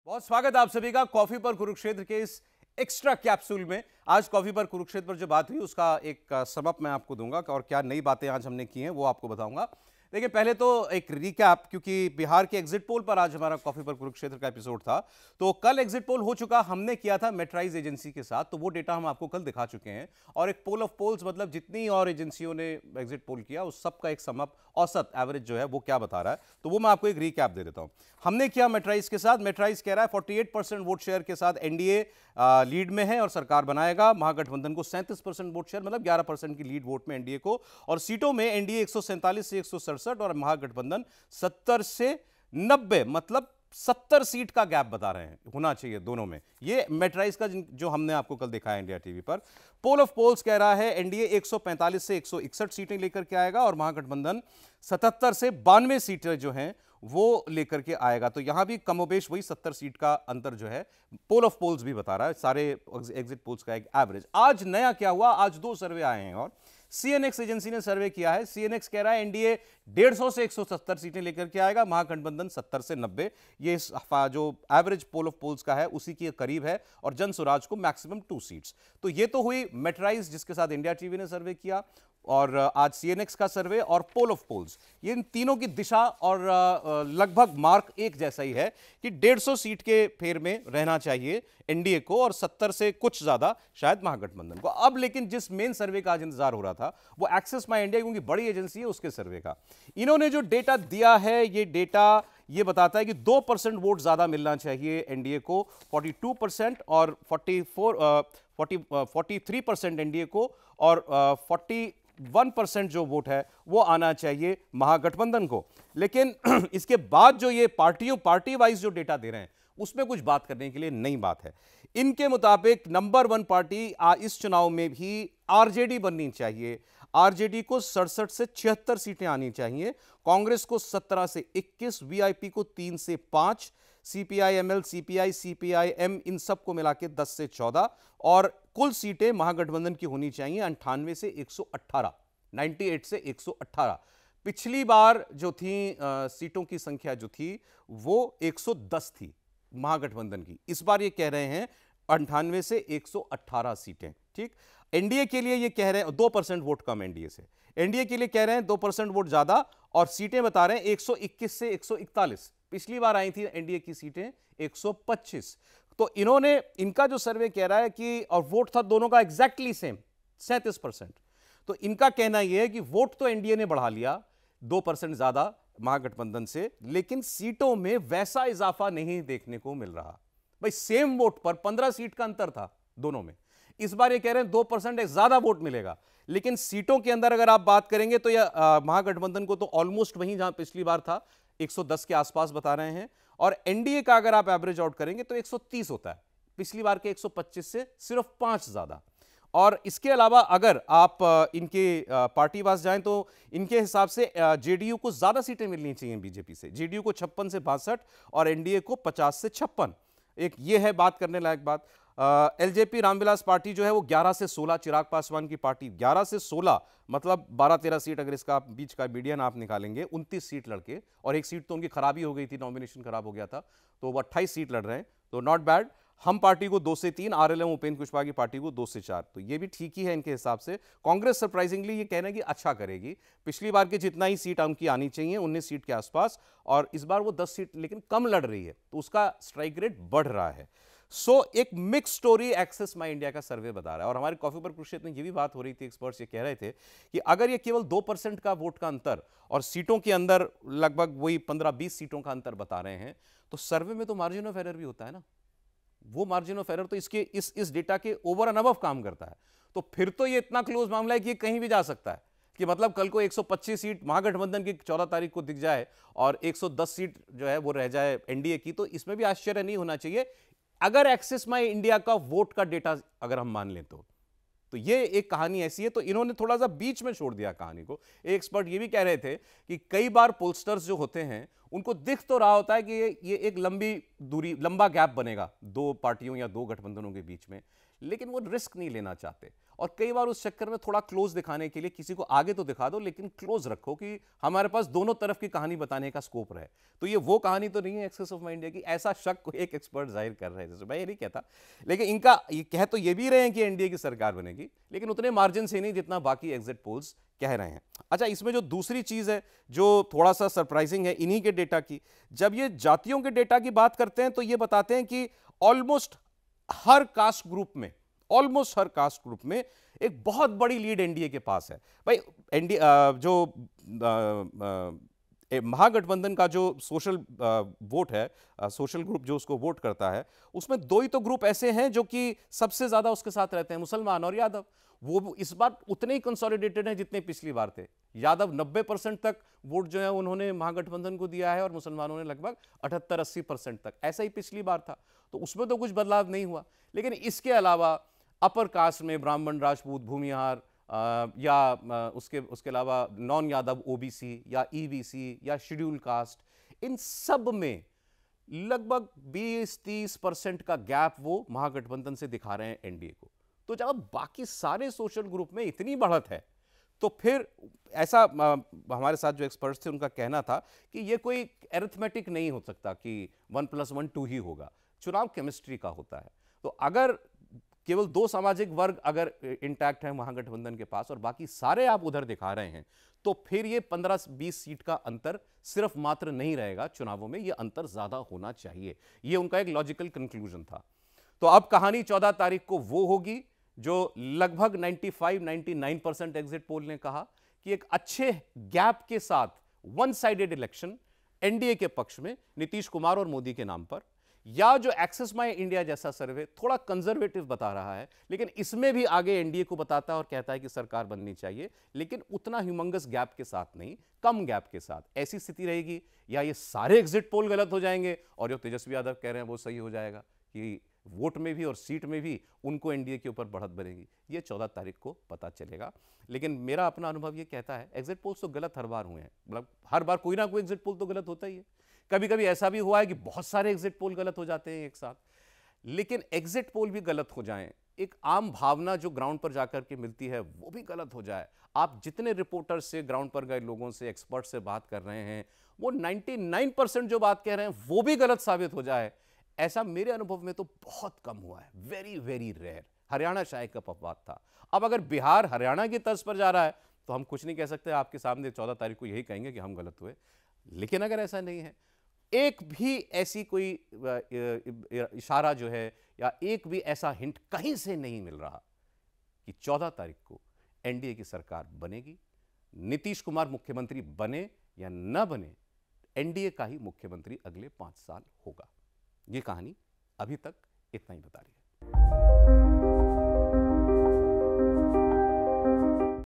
बहुत स्वागत आप सभी का कॉफी पर कुरुक्षेत्र के इस एक्स्ट्रा कैप्सूल में। आज कॉफी पर कुरुक्षेत्र पर जो बात हुई उसका एक समअप मैं आपको दूंगा और क्या नई बातें आज हमने की हैं वो आपको बताऊंगा। देखिए पहले तो एक रिकैप, क्योंकि बिहार के एग्जिट पोल पर आज हमारा कॉफी पर कुरुक्षेत्र का एपिसोड था। तो कल एग्जिट पोल हो चुका, हमने किया था मेट्राइज एजेंसी के साथ, तो वो डेटा हम आपको कल दिखा चुके हैं। और एक पोल ऑफ पोल्स मतलब जितनी और एजेंसियों ने एग्जिट पोल किया उस सब का एक समअप, औसत एवरेज जो है वो क्या बता रहा है, तो वो मैं आपको एक रिकैप दे देता हूं। हमने किया मेट्राइज के साथ, मेट्राइज कह रहा है 48% वोट शेयर के साथ एनडीए लीड में है और सरकार बनाएगा। महागठबंधन को 37% वोट शेयर मतलब 11% की लीड वोट में एनडीए को, और सीटों में एनडीए 147 से 167 और महागठबंधन 70 से 90 मतलब 70 सीट का गैप बता रहे हैं होना चाहिए दोनों में। ये मेट्राइज का जो हमने आपको कल दिखाया इंडिया टीवी पर। पोल ऑफ पोल्स कह रहा है एनडीए 145 से 161 सीटें लेकर के आएगा और महागठबंधन 77 से 92 सीटें जो हैं वो लेकर के आएगा। तो यहां भी कमोबेश वही 70 सीट का अंतर जो है पोल ऑफ पोल्स भी बता रहा है, सारे एग्जिट पोल्स का एक एवरेज। आज नया क्या हुआ, आज दो सर्वे आए हैं और सीएनएक्स एजेंसी ने सर्वे किया है। सीएनएक्स कह रहा है एनडीए 150 से 170 सीटें लेकर के आएगा, महागठबंधन 70 से 90। ये जो एवरेज पोल ऑफ पोल्स का है उसी के करीब है, और जन स्वराज को मैक्सिमम 2 सीट्स। तो ये तो हुई मेट्राइज जिसके साथ इंडिया टीवी ने सर्वे किया, और आज सीएनएक्स का सर्वे और पोल ऑफ पोल्स, ये इन तीनों की दिशा और लगभग मार्क एक जैसा ही है कि 150 सीट के फेर में रहना चाहिए एनडीए को और 70 से कुछ ज्यादा शायद महागठबंधन को। अब लेकिन जिस मेन सर्वे का आज इंतजार हो रहा था वो एक्सेस माई इंडिया, क्योंकि बड़ी एजेंसी है, उसके सर्वे का इन्होंने जो डेटा दिया है, ये डेटा ये बताता है कि 2% वोट ज्यादा मिलना चाहिए एनडीए को, 42% और 43% एनडीए को, और 41% जो वोट है वो आना चाहिए महागठबंधन को। लेकिन इसके बाद जो ये पार्टी वाइज जो डेटा दे रहे हैं उसमें कुछ बात करने के लिए नई बात है। इनके मुताबिक नंबर 1 पार्टी इस चुनाव में भी आरजेडी बननी चाहिए। आरजेडी को 67 से 76 सीटें आनी चाहिए, कांग्रेस को 17 से 21, वीआईपी को 3 से 5, सीपीआई एमएल, सीपीआई, सीपीआई-एम इन सबको मिला के 10 से 14, और कुल सीटें महागठबंधन की होनी चाहिए 98 से 118, 98 से 118। पिछली बार जो थी सीटों की संख्या जो थी वो 110 थी महागठबंधन की, इस बार ये कह रहे हैं 98 से 118 सीटें। ठीक, एनडीए के लिए ये कह रहे हैं 2% वोट कम एनडीए से, एनडीए के लिए कह रहे हैं 2% वोट ज्यादा, और सीटें बता रहे हैं 121 से 141। पिछली बार आई थी एनडीए की सीटें 125। तो इन्होंने, इनका जो सर्वे कह रहा है कि, और वोट था दोनों का एग्जैक्टली सेम 37%। तो इनका कहना यह है कि वोट तो एनडीए ने बढ़ा लिया 2% ज्यादा महागठबंधन से, लेकिन सीटों में वैसा इजाफा नहीं देखने को मिल रहा। भाई सेम वोट पर 15 सीट का अंतर था दोनों में, इस बार ये कह रहे हैं 2% ज्यादा वोट मिलेगा, लेकिन सीटों के अंदर अगर आप बात करेंगे तो यह महागठबंधन को तो ऑलमोस्ट वहीं जहां पिछली बार था 110 के आसपास बता रहे हैं, और एनडीए का अगर आप एवरेज आउट करेंगे तो 130 होता है, पिछली बार के 125 से सिर्फ 5 ज्यादा। और इसके अलावा अगर आप इनके पार्टी वास जाएं तो इनके हिसाब से जेडीयू को ज्यादा सीटें मिलनी चाहिए बीजेपी से, जेडीयू को 56 से 62 और एनडीए को 50 से 56। एक ये है बात करने लायक बात। एलजेपी रामविलास पार्टी जो है वो 11 से 16, चिराग पासवान की पार्टी 11 से 16 मतलब 12-13 सीट, अगर इसका बीच का मीडियन आप निकालेंगे 29 सीट लड़के, और एक सीट तो उनकी खराबी हो गई थी, नॉमिनेशन खराब हो गया था, तो वो 28 सीट लड़ रहे हैं, तो नॉट बैड। हम पार्टी को 2 से 3, आरएलएम उपेंद्र कुशवाहा की पार्टी को 2 से 4, तो ये भी ठीक ही है इनके हिसाब से। कांग्रेस सरप्राइजिंगली ये कहना है कि अच्छा करेगी, पिछली बार के जितना ही सीट उनकी आनी चाहिए 19 सीट के आसपास, और इस बार वो 10 सीट लेकिन कम लड़ रही है, तो उसका स्ट्राइक रेट बढ़ रहा है। सो एक मिक्स स्टोरी एक्सेस माई इंडिया का सर्वे बता रहा है। और हमारे कॉफी पर कुरुक्षेत्र में ये भी बात हो रही थी, एक्सपर्ट्स ये कह रहे थे कि अगर ये केवल 2% का वोट का अंतर और सीटों के अंदर लगभग वही 15-20 सीटों का अंतर बता रहे हैं, तो सर्वे में तो मार्जिन ऑफ एरर भी होता है ना, वो मार्जिन ऑफ एरर तो इसके इस डेटा के ओवर एंड अबव काम करता है। तो फिर तो ये इतना क्लोज मामला है कि ये कहीं भी जा सकता है, कि मतलब कल को 125 सीट महागठबंधन की 14 तारीख को दिख जाए और 110 सीट जो है वो रह जाए एनडीए की, तो इसमें भी आश्चर्य नहीं होना चाहिए अगर एक्सेस माई इंडिया का वोट का डेटा अगर हम मान लें तो ये एक कहानी ऐसी है। तो इन्होंने थोड़ा सा बीच में छोड़ दिया कहानी को। एक एक्सपर्ट ये भी कह रहे थे कि कई बार पोलस्टर्स जो होते हैं उनको दिख तो रहा होता है कि ये एक लंबा गैप बनेगा 2 पार्टियों या 2 गठबंधनों के बीच में, लेकिन वो रिस्क नहीं लेना चाहते। और कई बार उस चक्कर में थोड़ा क्लोज दिखाने के लिए किसी को आगे तो दिखा दो, लेकिन क्लोज रखो कि हमारे पास दोनों तरफ की कहानी बताने का स्कोप रहे। तो ये वो कहानी तो नहीं है एक्सेस ऑफ इंडिया की, ऐसा शक एक एक्सपर्ट जाहिर कर रहे हैं, जैसे मैं ये नहीं कहता, लेकिन इनका ये कह तो ये भी रहे हैं कि एनडीए की सरकार बनेगी, लेकिन उतने मार्जिन से नहीं जितना बाकी एग्जिट पोल्स कह रहे हैं। अच्छा, इसमें जो दूसरी चीज है जो थोड़ा सा सरप्राइजिंग है इन्हीं के डेटा की, जब ये जातियों के डेटा की बात करते हैं तो ये बताते हैं कि ऑलमोस्ट हर कास्ट ग्रुप में, ऑलमोस्ट हर कास्ट ग्रुप में एक बहुत बड़ी लीड एनडीए के पास है। भाई एनडीए जो महागठबंधन का जो सोशल वोट है, सोशल ग्रुप जो उसको वोट करता है, उसमें दो ही तो ग्रुप ऐसे हैं जो कि सबसे ज्यादा उसके साथ रहते हैं, मुसलमान और यादव। वो इस बार उतने ही कंसोलिडेटेड हैं जितने पिछली बार थे। यादव 90% तक वोट जो है उन्होंने महागठबंधन को दिया है और मुसलमानों ने लगभग 78-80% तक। ऐसा ही पिछली बार था, तो उसमें तो कुछ बदलाव नहीं हुआ। लेकिन इसके अलावा अपर कास्ट में ब्राह्मण, राजपूत, भूमिहार या उसके अलावा नॉन यादव ओबीसी या ईबीसी या शेड्यूल कास्ट, इन सब में लगभग 20-30% का गैप वो महागठबंधन से दिखा रहे हैं एनडीए को। तो जब बाकी सारे सोशल ग्रुप में इतनी बढ़त है, तो फिर ऐसा हमारे साथ जो एक्सपर्ट्स थे उनका कहना था कि ये कोई एरिथमेटिक नहीं हो सकता कि 1+1 2 ही होगा, चुनाव केमिस्ट्री का होता है। तो अगर केवल 2 सामाजिक वर्ग अगर इंटैक्ट है महागठबंधन के पास और बाकी सारे आप उधर दिखा रहे हैं, तो फिर ये 15-20 सीट का अंतर सिर्फ मात्र नहीं रहेगा चुनावों में, ये अंतर ज्यादा होना चाहिए। ये उनका एक लॉजिकल कंक्लूजन था। तो अब कहानी 14 तारीख को वो होगी जो लगभग 95-99% एग्जिट पोल ने कहा कि एक अच्छे गैप के साथ वन साइडेड इलेक्शन एनडीए के पक्ष में नीतीश कुमार और मोदी के नाम पर, या जो एक्सेस माय इंडिया जैसा सर्वे थोड़ा कंजर्वेटिव बता रहा है, लेकिन इसमें भी आगे एनडीए को बताता है और कहता है कि सरकार बननी चाहिए, लेकिन उतना ह्यूमंगस गैप के साथ नहीं, कम गैप के साथ। ऐसी स्थिति रहेगी, या ये सारे एग्जिट पोल गलत हो जाएंगे और जो तेजस्वी यादव कह रहे हैं वो सही हो जाएगा कि वोट में भी और सीट में भी उनको एनडीए के ऊपर बढ़त बनेगी, ये 14 तारीख को पता चलेगा। लेकिन मेरा अपना अनुभव ये कहता है, एग्जिट पोल्स तो गलत हर बार हुए हैं, मतलब हर बार कोई ना कोई एग्जिट पोल तो गलत होता ही है। कभी कभी ऐसा भी हुआ है कि बहुत सारे एग्जिट पोल गलत हो जाते हैं एक साथ। लेकिन एग्जिट पोल भी गलत हो जाएं, एक आम भावना जो ग्राउंड पर जाकर के मिलती है वो भी गलत हो जाए, आप जितने रिपोर्टर्स से, ग्राउंड पर गए लोगों से, एक्सपर्ट से बात कर रहे हैं, वो 99% जो बात कह रहे हैं वो भी गलत साबित हो जाए, ऐसा मेरे अनुभव में तो बहुत कम हुआ है, वेरी वेरी रेयर। हरियाणा शायद का अपवाद था। अब अगर बिहार हरियाणा की तर्ज पर जा रहा है तो हम कुछ नहीं कह सकते, आपके सामने 14 तारीख को यही कहेंगे कि हम गलत हुए। लेकिन अगर ऐसा नहीं है, एक भी ऐसी कोई इशारा जो है या एक भी ऐसा हिंट कहीं से नहीं मिल रहा कि 14 तारीख को एनडीए की सरकार बनेगी, नीतीश कुमार मुख्यमंत्री बने या न बने, एनडीए का ही मुख्यमंत्री अगले 5 साल होगा। ये कहानी अभी तक इतना ही बता रही है।